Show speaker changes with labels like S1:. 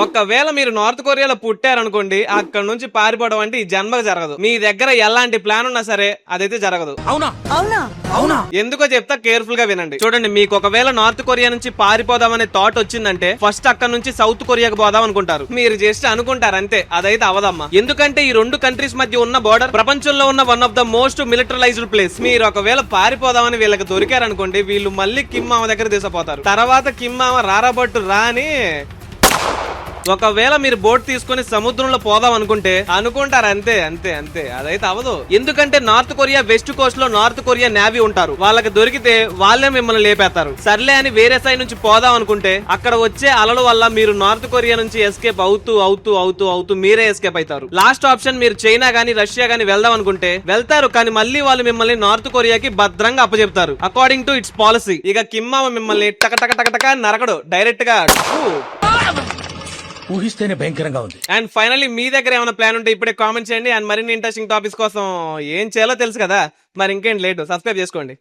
S1: ఒకవేళ మీరు నార్త్ కొరియాలో పుట్టారనుకోండి, అక్కడ నుంచి పారిపోవడం అంటే ఈ జన్మకు జరగదు. మీ దగ్గర ఎలాంటి ప్లాన్ ఉన్నా సరే అదైతే జరగదు.
S2: అవునా
S3: అవునా
S2: అవునా
S1: ఎందుకో చెప్తా, కేర్ఫుల్ గా వినండి. చూడండి, మీకు ఒకవేళ నార్త్ కొరియా నుంచి పారిపోదామనే థాట్ వచ్చిందంటే ఫస్ట్ అక్కడ నుంచి సౌత్ కొరియాకి పోదాం అనుకుంటారు. మీరు జస్ట్ అనుకుంటారు అంతే, అదైతే అవదమ్మా. ఎందుకంటే ఈ రెండు కంట్రీస్ మధ్య ఉన్న బోర్డర్ ప్రపంచంలో ఉన్న one of the most militarised place. మీరు ఒకవేళ పారిపోదామని వీళ్ళకి దొరికారనుకోండి, వీళ్ళు మళ్ళీ కిమ్ మామ దగ్గర తీసుకుపోతారు. తర్వాత కిమ్ మామ రారాబట్టు రాని ఒకవేళ మీరు బోట్ తీసుకుని సముద్రంలో పోదాం అనుకుంటారు అంతే అంతే అంతే, అదైతే అవదు. ఎందుకంటే నార్త్ కొరియా వెస్ట్ కోస్ట్ లో నార్త్ కొరియా నేవీ ఉంటారు. వాళ్ళకి దొరికితే వాళ్ళే మిమ్మల్ని లేపేస్తారు. సర్లే అని వేరే సైడ్ నుంచి పోదాం అనుకుంటే అక్కడ వచ్చే అలల వల్ల మీరు నార్త్ కొరియా నుంచి ఎస్కేప్ అవుతూ మీరే ఎస్కేప్ అవుతారు. లాస్ట్ ఆప్షన్, మీరు చైనా గానీ రష్యా గానీ వెళ్దాం అనుకుంటే వెళ్తారు, కానీ మళ్ళీ వాళ్ళు మిమ్మల్ని నార్త్ కొరియాకి భద్రంగా అప్పచెప్తారు అకార్డింగ్ టు ఇట్స్ పాలసీ. ఇక కిమ్ మామ మిమ్మల్ని టక నరకడు, డైరెక్ట్ గా.
S2: ఊహిస్తేనే భయంకరంగా ఉంది.
S1: అండ్ ఫైనల్లీ మీ దగ్గర ఏమైనా ప్లాన్ ఉంటే ఇప్పుడే కామెంట్ చేయండి. అండ్ మరిన్ని ఇంట్రెస్టింగ్ టాపిక్స్ కోసం ఏం చేయాలో తెలుసు కదా, మరి ఇంకేం లేటు, సబ్స్క్రైబ్ చేసుకోండి.